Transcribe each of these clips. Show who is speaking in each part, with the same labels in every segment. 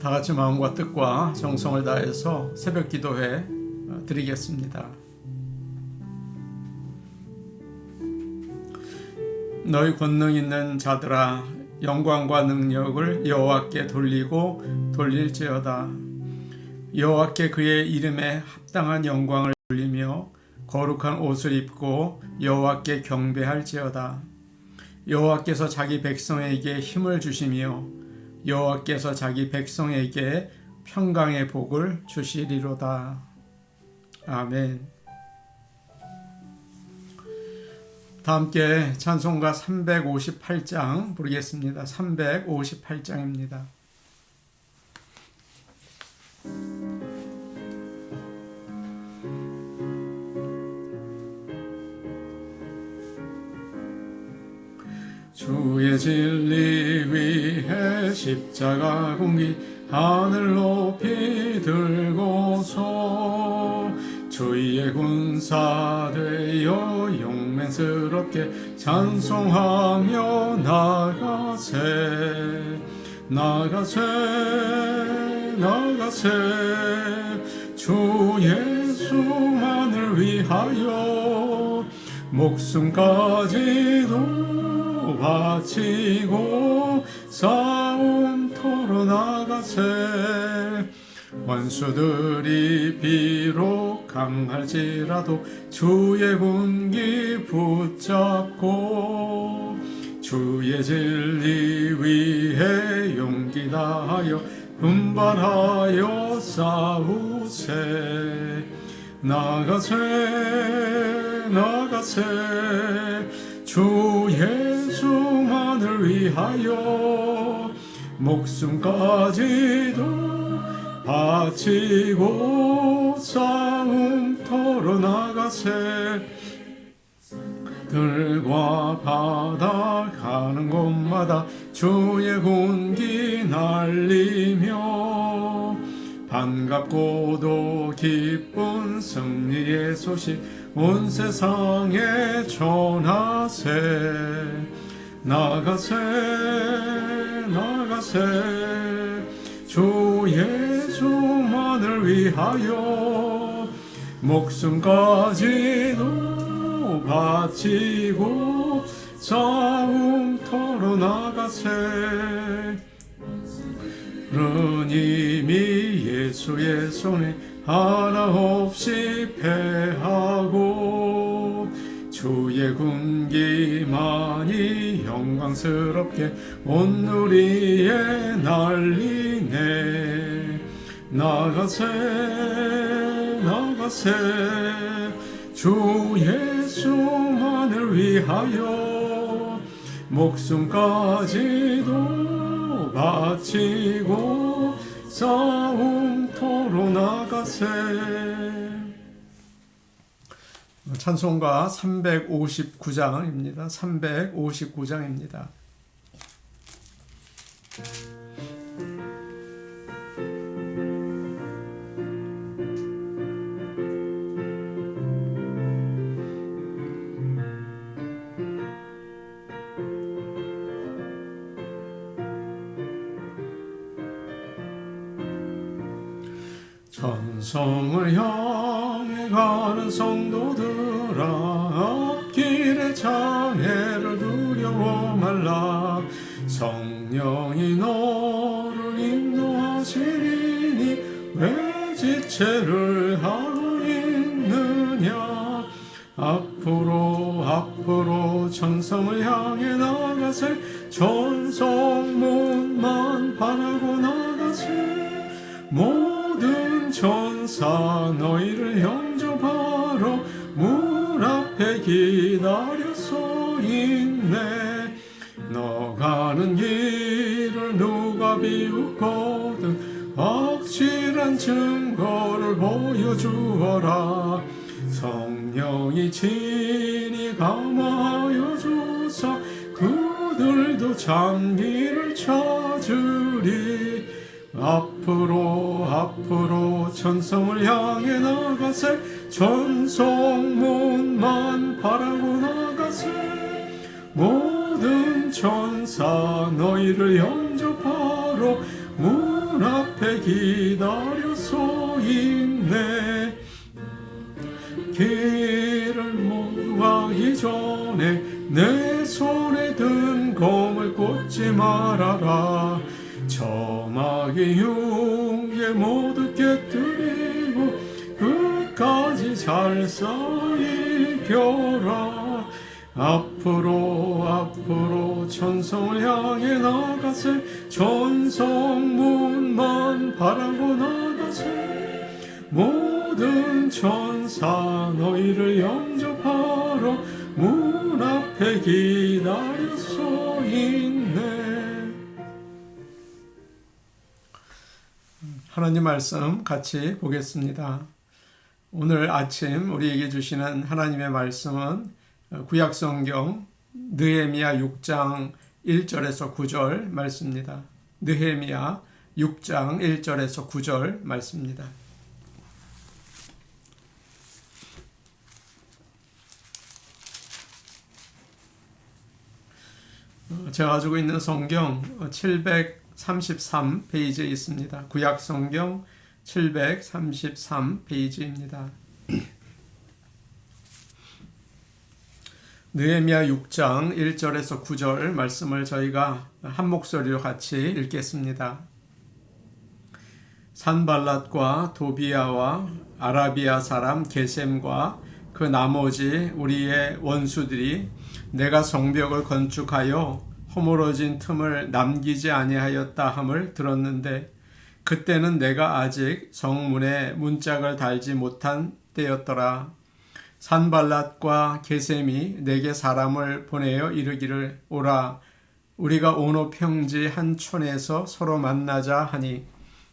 Speaker 1: 다 같이 마음과 뜻과 정성을 다해서 새벽 기도회 드리겠습니다. 너희 권능 있는 자들아, 영광과 능력을 여호와께 돌리고 돌릴지어다. 여호와께 그의 이름에 합당한 영광을 돌리며 거룩한 옷을 입고 여호와께 경배할지어다. 여호와께서 자기 백성에게 힘을 주시며 여호와께서 자기 백성에게 평강의 복을 주시리로다. 아멘. 다 함께 찬송가 358장 부르겠습니다. 358장입니다. 주의 진리 위해 십자가 공기 하늘 높이 들고서 주의 군사 되어 용맹스럽게 찬송하며 나가세 주 예수만을 위하여 목숨까지도 바치고 싸움터로 나가세. 원수들이 비록 강할지라도 주의 군기 붙잡고 주의 진리 위해 용기 다하여 분발하여 싸우세. 나가세 주 예수만을 위하여 목숨까지도 바치고 싸움터로 나가세. 들과 바다 가는 곳마다 주의 군기 날리며 반갑고도 기쁜 승리의 소식 온 세상에 전하세. 나가세 주 예수만을 위하여 목숨까지도 바치고 싸움터로 나가세. 른 이미 예수의 손에 하나 없이 패하고 주의 군기만이 영광스럽게 온 누리에 날리네. 나가세 주 예수만을 위하여 목숨까지도 바치고 싸움터로 나가세. 찬송가 359장입니다. 359장입니다. 천성을 향해 가는 성도들아, 앞길의 장애를 두려워 말라. 성령이 너를 인도하시리니 왜 지체를 하고 있느냐. 앞으로 천성을 향해 나가세. 천성문만 바라고 나가세. 모든 천사 너희를 영접하러 문 앞에 기다려 서 있네. 너 가는 길을 누가 비웃거든 확실한 증거를 보여주어라. 성령이 친히 감화하여 주사 그들도 장기를 찾으리. 앞으로 천성을 향해 나가세. 천성문만 바라고 나가세. 모든 천사 너희를 영접하러 문 문 앞에 기다려 서 있네. 길을 모두 가기 전에 내 손에 든 검을 꽂지 말아라. 저마귀 흉계 모두 깨뜨리고 끝까지 잘 싸워 이겨라. 앞으로 천성을 향해 나가세. 천성문만 바라고 나가세. 모든 천사 너희를 영접하러 문 앞에 기다려 서 있네. 하나님 말씀 같이 보겠습니다. 오늘 아침 우리에게 주시는 하나님의 말씀은 구약성경 느헤미야 6장 1절에서 9절 말씀입니다. 느헤미야 6장 1절에서 9절 말씀입니다. 제가 가지고 있는 성경 733페이지에 있습니다. 구약성경 733페이지입니다. 느헤미야 6장 1절에서 9절 말씀을 저희가 한 목소리로 같이 읽겠습니다. 산발랏과 도비야와 아라비아 사람 게셈과 그 나머지 우리의 원수들이 내가 성벽을 건축하여 허물어진 틈을 남기지 아니하였다 함을 들었는데 그때는 내가 아직 성문에 문짝을 달지 못한 때였더라. 산발랏과 게셈이 내게 사람을 보내어 이르기를 오라 우리가 오노 평지 한 촌에서 서로 만나자 하니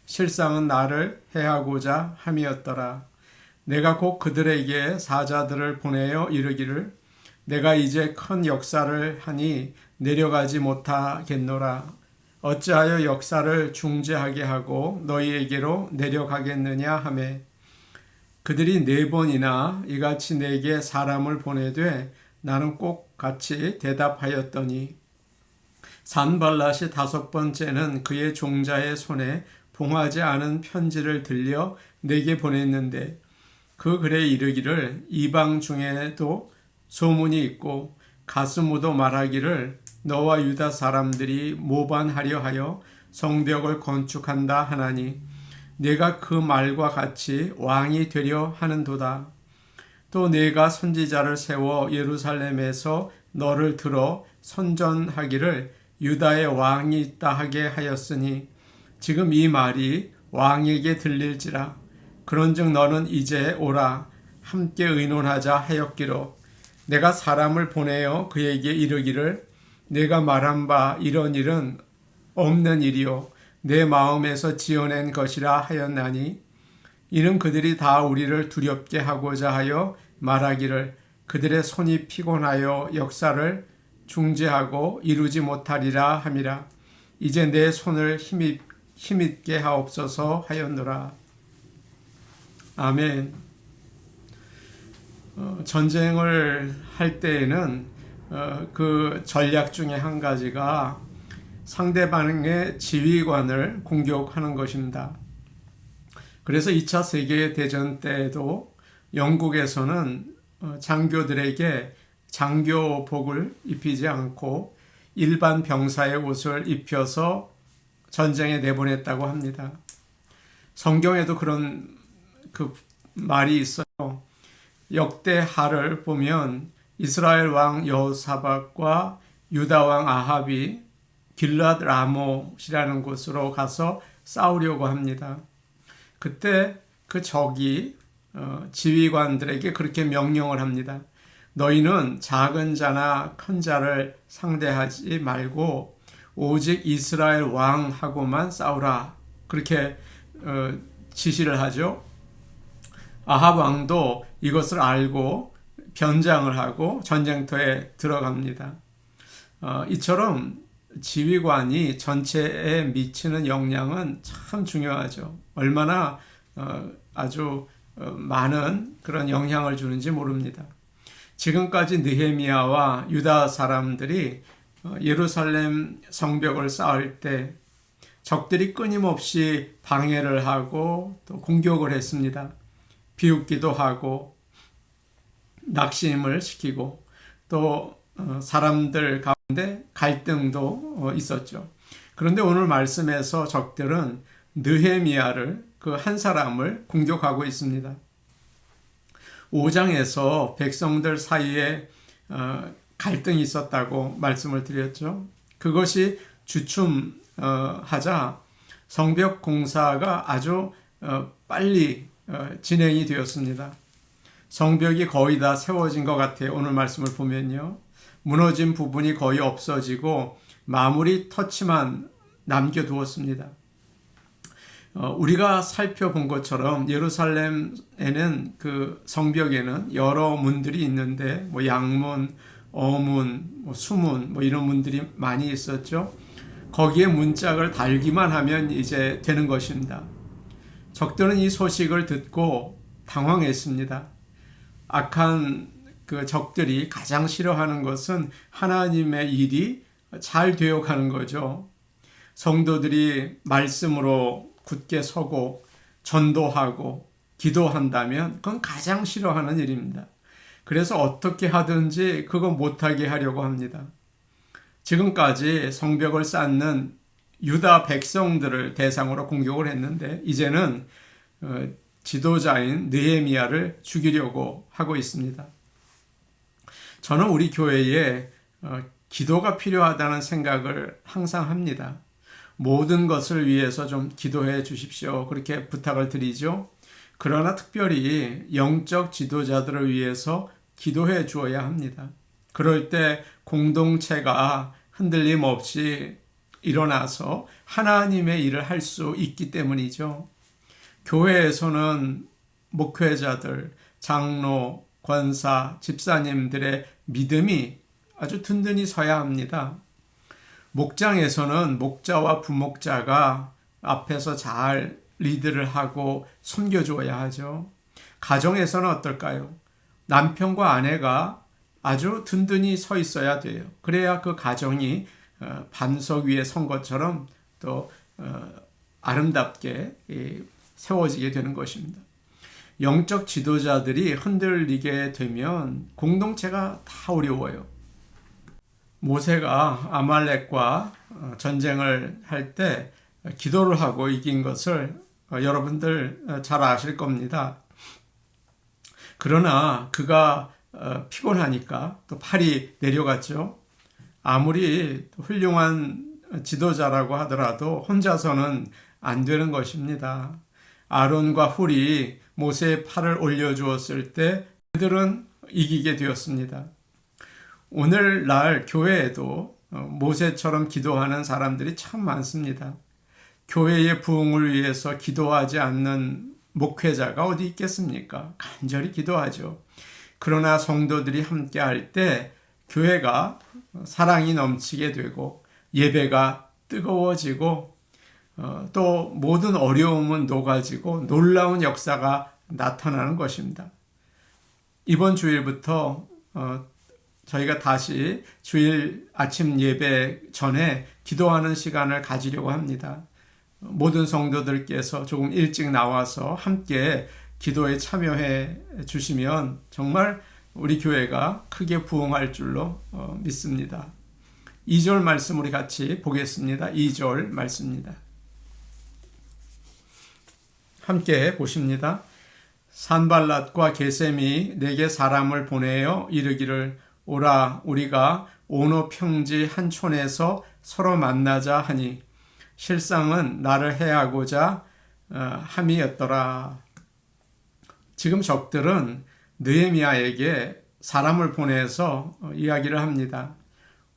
Speaker 1: 실상은 나를 해하고자 함이었더라. 내가 곧 그들에게 사자들을 보내어 이르기를 내가 이제 큰 역사를 하니 내려가지 못하겠노라. 어찌하여 역사를 중재하게 하고 너희에게로 내려가겠느냐 하매 그들이 4번이나 이같이 내게 사람을 보내되 나는 꼭 같이 대답하였더니 산발랏이 5번째는 그의 종자의 손에 봉하지 않은 편지를 들려 내게 보냈는데 그 글에 이르기를 이방 중에도 소문이 있고 가스무도 말하기를 너와 유다 사람들이 모반하려 하여 성벽을 건축한다 하나니 내가 그 말과 같이 왕이 되려 하는도다. 또 내가 선지자를 세워 예루살렘에서 너를 들어 선전하기를 유다의 왕이 있다 하게 하였으니 지금 이 말이 왕에게 들릴지라. 그런즉 너는 이제 오라 함께 의논하자 하였기로 내가 사람을 보내어 그에게 이르기를 내가 말한 바 이런 일은 없는 일이요 내 마음에서 지어낸 것이라 하였나니 이는 그들이 다 우리를 두렵게 하고자 하여 말하기를 그들의 손이 피곤하여 역사를 중재하고 이루지 못하리라 함이라. 이제 내 손을 힘있게 하옵소서 하였노라. 아멘. 전쟁을 할 때에는 그 전략 중에 한 가지가 상대방의 지휘관을 공격하는 것입니다. 그래서 2차 세계대전 때에도 영국에서는 장교들에게 장교복을 입히지 않고 일반 병사의 옷을 입혀서 전쟁에 내보냈다고 합니다. 성경에도 그런 그 말이 있어요. 역대하를 보면 이스라엘 왕 여호사밧과 유다 왕 아합이 길랏 라못이라는 곳으로 가서 싸우려고 합니다. 그때 그 적이 지휘관들에게 그렇게 명령을 합니다. 너희는 작은 자나 큰 자를 상대하지 말고 오직 이스라엘 왕하고만 싸우라. 그렇게 지시를 하죠. 아합 왕도 이것을 알고 변장을 하고 전쟁터에 들어갑니다. 이처럼 지휘관이 전체에 미치는 영향은 참 중요하죠. 얼마나 아주 많은 그런 영향을 주는지 모릅니다. 지금까지 느헤미야와 유다 사람들이 예루살렘 성벽을 쌓을 때 적들이 끊임없이 방해를 하고 또 공격을 했습니다. 비웃기도 하고 낙심을 시키고 또 사람들 가운데 갈등도 있었죠. 그런데 오늘 말씀에서 적들은 느헤미야를 그 한 사람을 공격하고 있습니다. 5장에서 백성들 사이에 갈등이 있었다고 말씀을 드렸죠. 그것이 주춤하자 성벽 공사가 아주 빨리 진행이 되었습니다. 성벽이 거의 다 세워진 것 같아요. 오늘 말씀을 보면요. 무너진 부분이 거의 없어지고 마무리 터치만 남겨두었습니다. 우리가 살펴본 것처럼 예루살렘에는 그 성벽에는 여러 문들이 있는데 뭐 양문, 어문, 뭐 수문 뭐 이런 문들이 많이 있었죠. 거기에 문짝을 달기만 하면 이제 되는 것입니다. 적들은 이 소식을 듣고 당황했습니다. 악한 그 적들이 가장 싫어하는 것은 하나님의 일이 잘 되어가는 거죠. 성도들이 말씀으로 굳게 서고 전도하고 기도한다면 그건 가장 싫어하는 일입니다. 그래서 어떻게 하든지 그거 못하게 하려고 합니다. 지금까지 성벽을 쌓는 유다 백성들을 대상으로 공격을 했는데 이제는 지도자인 느헤미야를 죽이려고 하고 있습니다. 저는 우리 교회에 기도가 필요하다는 생각을 항상 합니다. 모든 것을 위해서 좀 기도해 주십시오. 그렇게 부탁을 드리죠. 그러나 특별히 영적 지도자들을 위해서 기도해 주어야 합니다. 그럴 때 공동체가 흔들림 없이 일어나서 하나님의 일을 할 수 있기 때문이죠. 교회에서는 목회자들, 장로, 권사, 집사님들의 믿음이 아주 든든히 서야 합니다. 목장에서는 목자와 부목자가 앞에서 잘 리드를 하고 섬겨주어야 하죠. 가정에서는 어떨까요? 남편과 아내가 아주 든든히 서 있어야 돼요. 그래야 그 가정이 반석 위에 선 것처럼 또 아름답게 세워지게 되는 것입니다. 영적 지도자들이 흔들리게 되면 공동체가 다 어려워요. 모세가 아말렉과 전쟁을 할 때 기도를 하고 이긴 것을 여러분들 잘 아실 겁니다. 그러나 그가 피곤하니까 또 팔이 내려갔죠. 아무리 훌륭한 지도자라고 하더라도 혼자서는 안 되는 것입니다. 아론과 훌이 모세의 팔을 올려주었을 때 그들은 이기게 되었습니다. 오늘날 교회에도 모세처럼 기도하는 사람들이 참 많습니다. 교회의 부흥을 위해서 기도하지 않는 목회자가 어디 있겠습니까? 간절히 기도하죠. 그러나 성도들이 함께 할 때 교회가 사랑이 넘치게 되고 예배가 뜨거워지고 또 모든 어려움은 녹아지고 놀라운 역사가 나타나는 것입니다. 이번 주일부터 저희가 다시 주일 아침 예배 전에 기도하는 시간을 가지려고 합니다. 모든 성도들께서 조금 일찍 나와서 함께 기도에 참여해 주시면 정말 우리 교회가 크게 부흥할 줄로 믿습니다. 2절 말씀 우리 같이 보겠습니다. 2절 말씀입니다. 함께 보십니다. 산발랏과 게셈이 내게 사람을 보내어 이르기를 오라 우리가 오노 평지 한 촌에서 서로 만나자 하니 실상은 나를 해하고자 함이었더라. 지금 적들은 느헤미야에게 사람을 보내서 이야기를 합니다.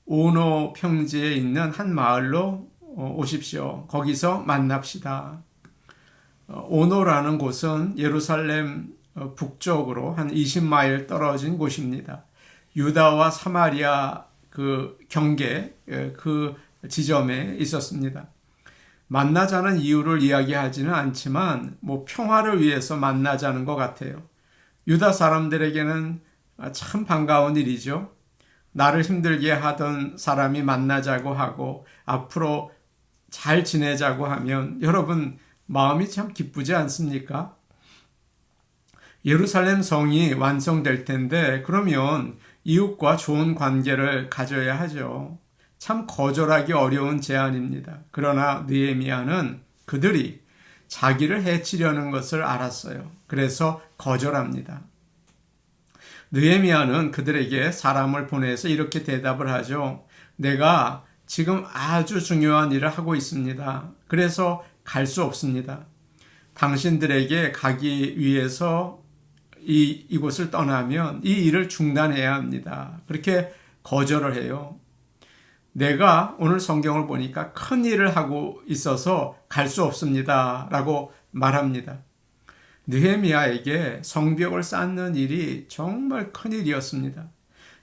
Speaker 1: 오노 평지에 있는 한 마을로 오십시오. 거기서 만납시다. 오노라는 곳은 예루살렘 북쪽으로 한 20마일 떨어진 곳입니다. 유다와 사마리아 그 경계 그 지점에 있었습니다. 만나자는 이유를 이야기하지는 않지만 평화를 위해서 만나자는 것 같아요. 유다 사람들에게는 참 반가운 일이죠. 나를 힘들게 하던 사람이 만나자고 하고 앞으로 잘 지내자고 하면 여러분 마음이 참 기쁘지 않습니까? 예루살렘 성이 완성될 텐데 그러면 이웃과 좋은 관계를 가져야 하죠. 참 거절하기 어려운 제안입니다. 그러나 느헤미야는 그들이 자기를 해치려는 것을 알았어요. 그래서 거절합니다. 느헤미야는 그들에게 사람을 보내서 이렇게 대답을 하죠. 내가 지금 아주 중요한 일을 하고 있습니다. 그래서 갈 수 없습니다. 당신들에게 가기 위해서 이곳을 떠나면 이 일을 중단해야 합니다. 그렇게 거절을 해요. 내가 오늘 성경을 보니까 큰 일을 하고 있어서 갈 수 없습니다. 라고 말합니다. 느헤미야에게 성벽을 쌓는 일이 정말 큰 일이었습니다.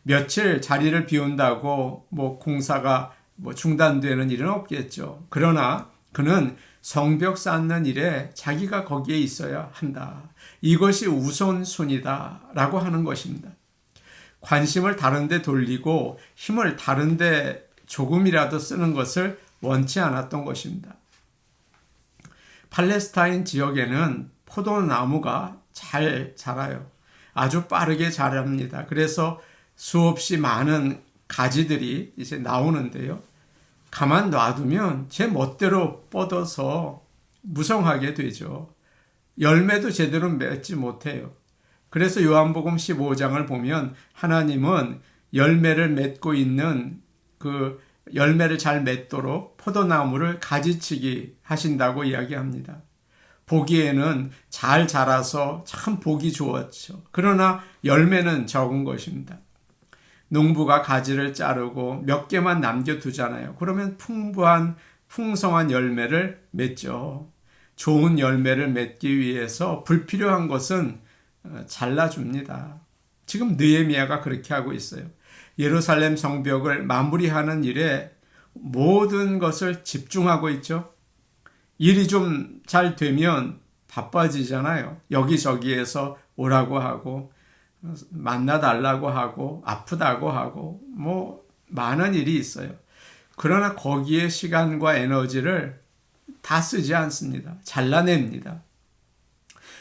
Speaker 1: 며칠 자리를 비운다고 공사가 중단되는 일은 없겠죠. 그러나 그는 성벽 쌓는 일에 자기가 거기에 있어야 한다. 이것이 우선순위다 라고 하는 것입니다. 관심을 다른 데 돌리고 힘을 다른 데 조금이라도 쓰는 것을 원치 않았던 것입니다. 팔레스타인 지역에는 포도나무가 잘 자라요. 아주 빠르게 자랍니다. 그래서 수없이 많은 가지들이 이제 나오는데요. 가만 놔두면 제 멋대로 뻗어서 무성하게 되죠. 열매도 제대로 맺지 못해요. 그래서 요한복음 15장을 보면 하나님은 열매를 맺고 있는 그 열매를 잘 맺도록 포도나무를 가지치기 하신다고 이야기합니다. 보기에는 잘 자라서 참 보기 좋았죠. 그러나 열매는 적은 것입니다. 농부가 가지를 자르고 몇 개만 남겨두잖아요. 그러면 풍성한 열매를 맺죠. 좋은 열매를 맺기 위해서 불필요한 것은 잘라줍니다. 지금 느헤미야가 그렇게 하고 있어요. 예루살렘 성벽을 마무리하는 일에 모든 것을 집중하고 있죠. 일이 좀 잘 되면 바빠지잖아요. 여기저기에서 오라고 하고 만나달라고 하고 아프다고 하고 많은 일이 있어요. 그러나 거기에 시간과 에너지를 다 쓰지 않습니다. 잘라냅니다.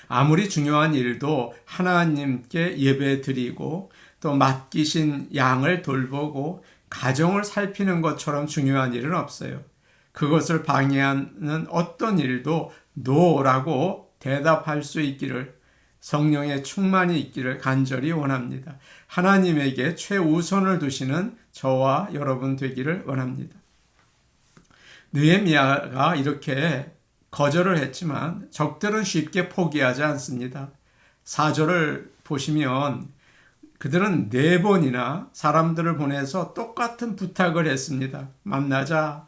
Speaker 1: 아무리 중요한 일도 하나님께 예배 드리고 또 맡기신 양을 돌보고 가정을 살피는 것처럼 중요한 일은 없어요. 그것을 방해하는 어떤 일도 노라고 대답할 수 있기를, 성령의 충만이 있기를 간절히 원합니다. 하나님에게 최우선을 두시는 저와 여러분 되기를 원합니다. 느헤미야가 이렇게 거절을 했지만 적들은 쉽게 포기하지 않습니다. 4절을 보시면 그들은 4번이나 사람들을 보내서 똑같은 부탁을 했습니다. 만나자.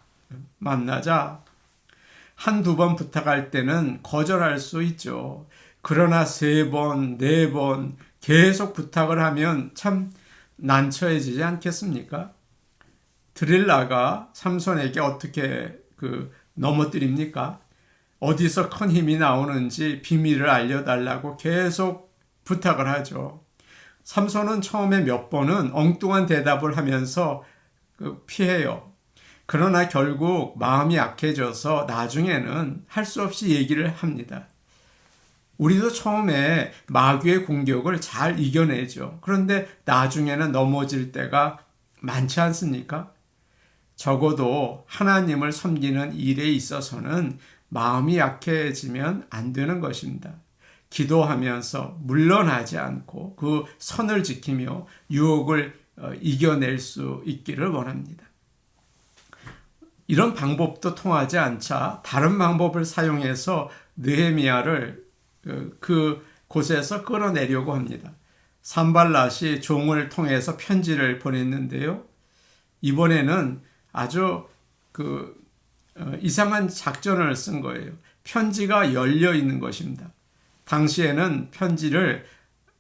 Speaker 1: 한두 번 부탁할 때는 거절할 수 있죠. 그러나 3번, 4번 계속 부탁을 하면 참 난처해지지 않겠습니까? 드릴라가 삼손에게 어떻게 넘어뜨립니까? 어디서 큰 힘이 나오는지 비밀을 알려달라고 계속 부탁을 하죠. 삼손은 처음에 몇 번은 엉뚱한 대답을 하면서 피해요. 그러나 결국 마음이 약해져서 나중에는 할 수 없이 얘기를 합니다. 우리도 처음에 마귀의 공격을 잘 이겨내죠. 그런데 나중에는 넘어질 때가 많지 않습니까? 적어도 하나님을 섬기는 일에 있어서는 마음이 약해지면 안 되는 것입니다. 기도하면서 물러나지 않고 그 선을 지키며 유혹을 이겨낼 수 있기를 원합니다. 이런 방법도 통하지 않자 다른 방법을 사용해서 느헤미야를 그 곳에서 끌어내려고 합니다. 산발랏이 종을 통해서 편지를 보냈는데요. 이번에는 아주 이상한 작전을 쓴 거예요. 편지가 열려 있는 것입니다. 당시에는 편지를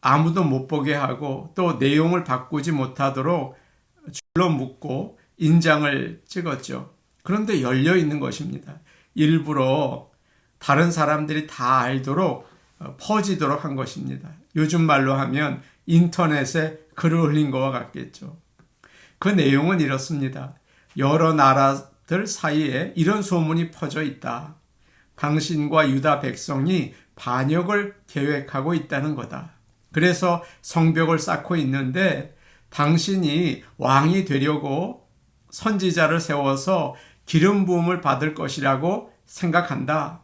Speaker 1: 아무도 못 보게 하고 또 내용을 바꾸지 못하도록 줄로 묶고 인장을 찍었죠. 그런데 열려 있는 것입니다. 일부러 다른 사람들이 다 알도록 퍼지도록 한 것입니다. 요즘 말로 하면 인터넷에 글을 올린 것과 같겠죠. 그 내용은 이렇습니다. 여러 나라 사람들 사이에 이런 소문이 퍼져 있다. 당신과 유다 백성이 반역을 계획하고 있다는 거다. 그래서 성벽을 쌓고 있는데 당신이 왕이 되려고 선지자를 세워서 기름 부음을 받을 것이라고 생각한다.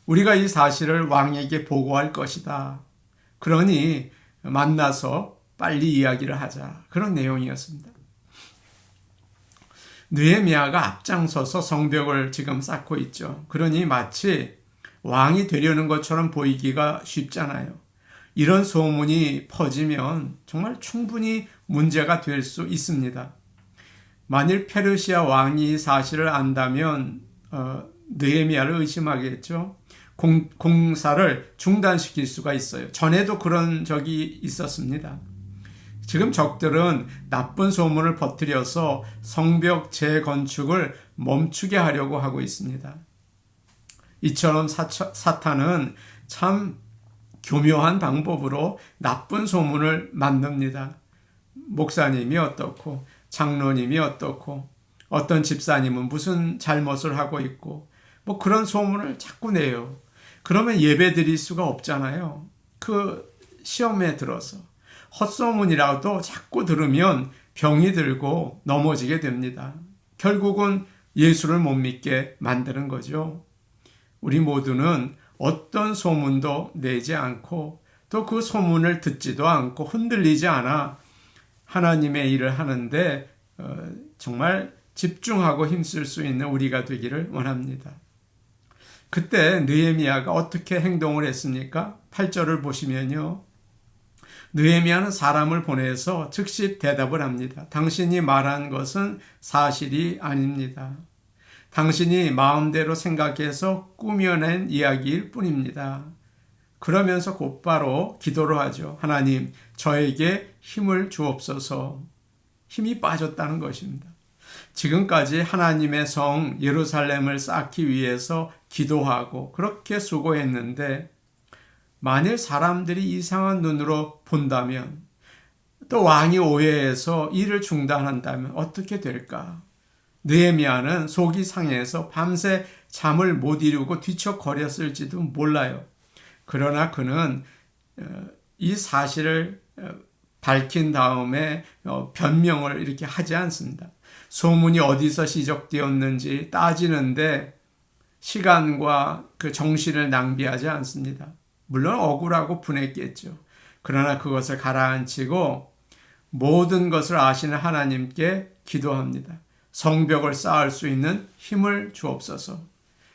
Speaker 1: 우리가 이 사실을 왕에게 보고할 것이다. 그러니 만나서 빨리 이야기를 하자. 그런 내용이었습니다. 느헤미야가 앞장서서 성벽을 지금 쌓고 있죠. 그러니 마치 왕이 되려는 것처럼 보이기가 쉽잖아요. 이런 소문이 퍼지면 정말 충분히 문제가 될 수 있습니다. 만일 페르시아 왕이 이 사실을 안다면 느헤미야를 의심하겠죠. 공사를 중단시킬 수가 있어요. 전에도 그런 적이 있었습니다. 지금 적들은 나쁜 소문을 퍼뜨려서 성벽 재건축을 멈추게 하려고 하고 있습니다. 이처럼 사탄은 참 교묘한 방법으로 나쁜 소문을 만듭니다. 목사님이 어떻고 장로님이 어떻고 어떤 집사님은 무슨 잘못을 하고 있고 뭐 그런 소문을 자꾸 내요. 그러면 예배 드릴 수가 없잖아요. 그 시험에 들어서 헛소문이라도 자꾸 들으면 병이 들고 넘어지게 됩니다. 결국은 예수를 못 믿게 만드는 거죠. 우리 모두는 어떤 소문도 내지 않고 또 그 소문을 듣지도 않고 흔들리지 않아 하나님의 일을 하는데 정말 집중하고 힘쓸 수 있는 우리가 되기를 원합니다. 그때 느헤미야가 어떻게 행동을 했습니까? 8절을 보시면요. 느헤미야는 사람을 보내서 즉시 대답을 합니다. 당신이 말한 것은 사실이 아닙니다. 당신이 마음대로 생각해서 꾸며낸 이야기일 뿐입니다. 그러면서 곧바로 기도를 하죠. 하나님, 저에게 힘을 주옵소서. 힘이 빠졌다는 것입니다. 지금까지 하나님의 성 예루살렘을 쌓기 위해서 기도하고 그렇게 수고했는데 만일 사람들이 이상한 눈으로 본다면 또 왕이 오해해서 일을 중단한다면 어떻게 될까? 느헤미야는 속이 상해서 밤새 잠을 못 이루고 뒤척거렸을지도 몰라요. 그러나 그는 이 사실을 밝힌 다음에 변명을 이렇게 하지 않습니다. 소문이 어디서 시작되었는지 따지는데 시간과 그 정신을 낭비하지 않습니다. 물론 억울하고 분했겠죠. 그러나 그것을 가라앉히고 모든 것을 아시는 하나님께 기도합니다. 성벽을 쌓을 수 있는 힘을 주옵소서.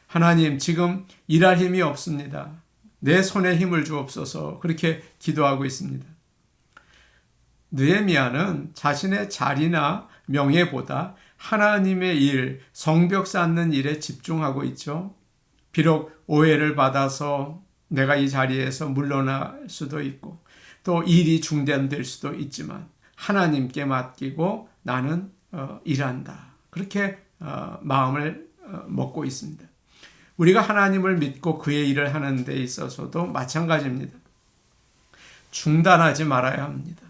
Speaker 1: 하나님, 지금 일할 힘이 없습니다. 내 손에 힘을 주옵소서. 그렇게 기도하고 있습니다. 느헤미야는 자신의 자리나 명예보다 하나님의 일, 성벽 쌓는 일에 집중하고 있죠. 비록 오해를 받아서 내가 이 자리에서 물러날 수도 있고 또 일이 중단될 수도 있지만 하나님께 맡기고 나는 일한다. 그렇게 마음을 먹고 있습니다. 우리가 하나님을 믿고 그의 일을 하는 데 있어서도 마찬가지입니다. 중단하지 말아야 합니다.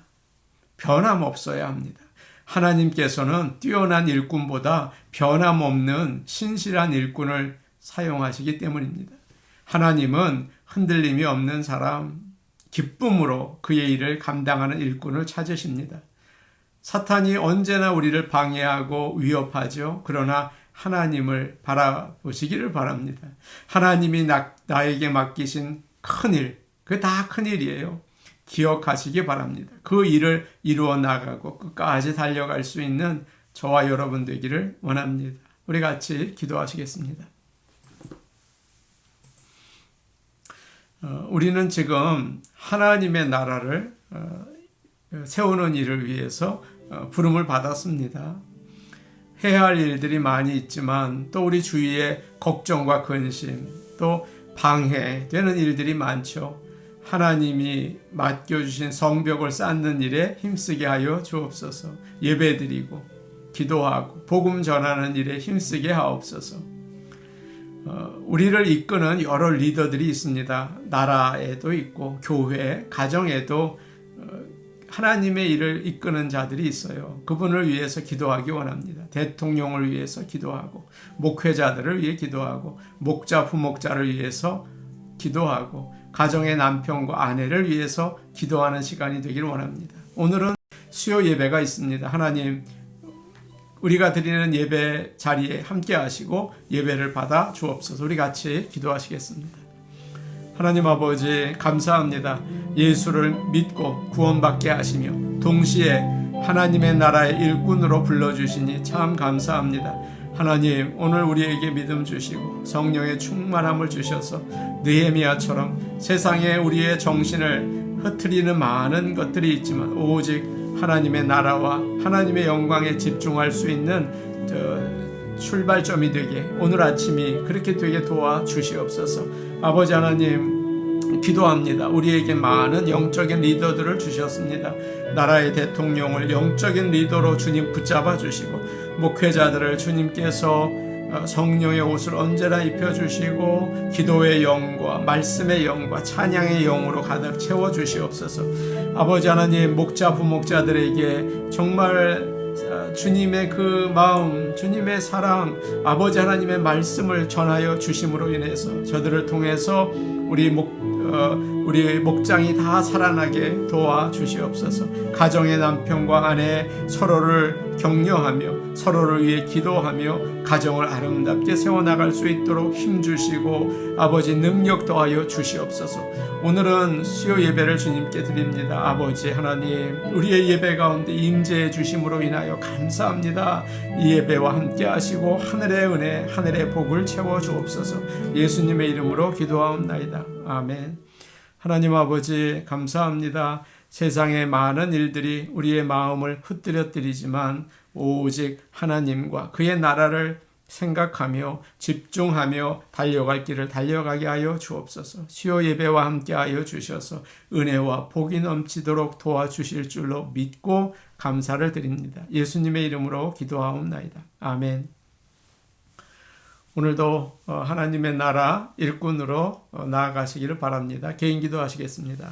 Speaker 1: 변함없어야 합니다. 하나님께서는 뛰어난 일꾼보다 변함없는 신실한 일꾼을 사용하시기 때문입니다. 하나님은 흔들림이 없는 사람, 기쁨으로 그의 일을 감당하는 일꾼을 찾으십니다. 사탄이 언제나 우리를 방해하고 위협하죠. 그러나 하나님을 바라보시기를 바랍니다. 하나님이 나에게 맡기신 큰일, 그게 다 큰일이에요. 기억하시기 바랍니다. 그 일을 이루어 나가고 끝까지 달려갈 수 있는 저와 여러분 되기를 원합니다. 우리 같이 기도하시겠습니다. 우리는 지금 하나님의 나라를 세우는 일을 위해서 부름을 받았습니다. 해야 할 일들이 많이 있지만 또 우리 주위에 걱정과 근심 또 방해되는 일들이 많죠. 하나님이 맡겨주신 성벽을 쌓는 일에 힘쓰게 하여 주옵소서. 예배드리고 기도하고 복음 전하는 일에 힘쓰게 하옵소서. 우리를 이끄는 여러 리더들이 있습니다. 나라에도 있고 교회, 가정에도 하나님의 일을 이끄는 자들이 있어요. 그분을 위해서 기도하기 원합니다. 대통령을 위해서 기도하고, 목회자들을 위해 기도하고, 목자, 부목자를 위해서 기도하고, 가정의 남편과 아내를 위해서 기도하는 시간이 되길 원합니다. 오늘은 수요 예배가 있습니다. 하나님, 우리가 드리는 예배 자리에 함께 하시고 예배를 받아 주옵소서. 우리 같이 기도하시겠습니다. 하나님 아버지, 감사합니다. 예수를 믿고 구원받게 하시며 동시에 하나님의 나라의 일꾼으로 불러주시니 참 감사합니다. 하나님, 오늘 우리에게 믿음 주시고 성령의 충만함을 주셔서 느헤미야처럼 세상에 우리의 정신을 흐트리는 많은 것들이 있지만 오직 하나님의 나라와 하나님의 영광에 집중할 수 있는 출발점이 되게 오늘 아침이 그렇게 되게 도와주시옵소서. 아버지 하나님, 기도합니다. 우리에게 많은 영적인 리더들을 주셨습니다. 나라의 대통령을 영적인 리더로 주님 붙잡아 주시고, 목회자들을 주님께서 성령의 옷을 언제나 입혀주시고 기도의 영과 말씀의 영과 찬양의 영으로 가득 채워주시옵소서. 아버지 하나님, 목자 부목자들에게 정말 주님의 그 마음, 주님의 사랑, 아버지 하나님의 말씀을 전하여 주심으로 인해서 저들을 통해서 우리 목장이 다 살아나게 도와주시옵소서. 가정의 남편과 아내 서로를 격려하며 서로를 위해 기도하며 가정을 아름답게 세워나갈 수 있도록 힘주시고 아버지 능력 더하여 주시옵소서. 오늘은 수요 예배를 주님께 드립니다. 아버지 하나님, 우리의 예배 가운데 임재해 주심으로 인하여 감사합니다. 이 예배와 함께 하시고 하늘의 은혜, 하늘의 복을 채워 주옵소서. 예수님의 이름으로 기도하옵나이다. 아멘. 하나님 아버지, 감사합니다. 세상의 많은 일들이 우리의 마음을 흩뜨려뜨리지만 오직 하나님과 그의 나라를 생각하며 집중하며 달려갈 길을 달려가게 하여 주옵소서. 수요 예배와 함께 하여 주셔서 은혜와 복이 넘치도록 도와주실 줄로 믿고 감사를 드립니다. 예수님의 이름으로 기도하옵나이다. 아멘. 오늘도 하나님의 나라 일꾼으로 나아가시기를 바랍니다. 개인 기도하시겠습니다.